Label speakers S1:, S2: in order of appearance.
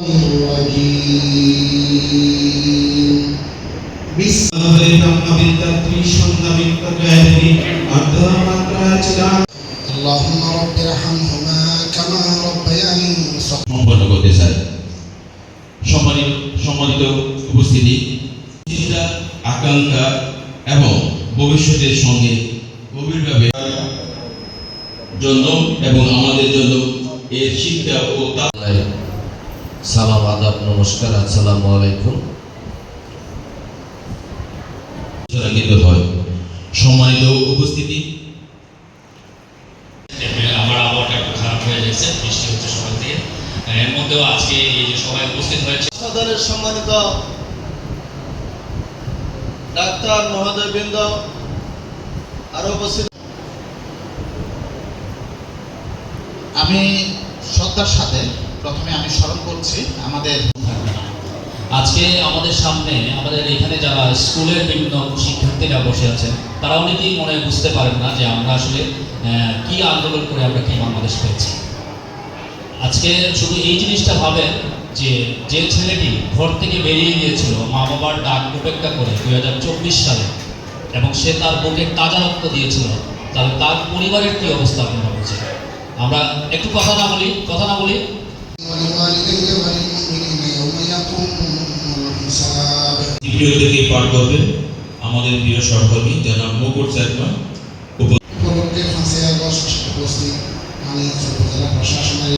S1: الرجيم بسم اللهم رب ارحمهما كما ربياني
S2: সম্পন্ন করতে চাই। সম্মানিত উপস্থিতি, চিন্তা, আকাঙ্ক্ষা এবং ভবিষ্যতের সঙ্গে গভীরভাবে জন্য এবং আমাদের জন্য এর শিক্ষা ও
S3: সালাম, আদাব, নমস্কার, আসসালামু আলাইকুম।
S2: হয়। সম্মানিত উপস্থিতি,
S4: আমার আবহাওয়াটা একটু খারাপ হয়ে যাচ্ছে, বৃষ্টি হচ্ছে সকাল থেকে। এর মধ্যেও আজকে এই যে সবাই উপস্থিত হয়েছে,
S5: সদরের সম্মানিত ডাক্তার মহোদয়বৃন্দ আরো উপস্থিত,
S1: আমি শ্রদ্ধার সাথে প্রথমে আমি স্মরণ করছি আমাদের
S4: আজকে আমাদের সামনে আমাদের এখানে যারা স্কুলের বিভিন্ন শিক্ষার্থীরা বসে আছেন, তারা অনেকেই মনে বুঝতে পারেন না যে আমরা আসলে কি আন্দোলন করে আমরা কি বাংলাদেশ পেয়েছি। আজকে শুধু এই জিনিসটা ভাবেন যে যে ছেলেটি ঘর থেকে বেরিয়ে গিয়েছিল মা বাবার ডাক উপেক্ষা করে 2024 সালে, এবং সে তার বুকে তাজা রক্ত দিয়েছিল, তাহলে তার পরিবারের কি অবস্থা আপনারা বুঝছেন। আমরা একটু কথা না বলি
S2: ভিডিওটিকে পার করবেন আমাদের প্রিয় সহকর্মী জনাব মুকুট চাকমা।
S1: উপলক্ষে 5 আগস্ট উপস্থিত মানিকগঞ্জ উপজেলা প্রশাসনের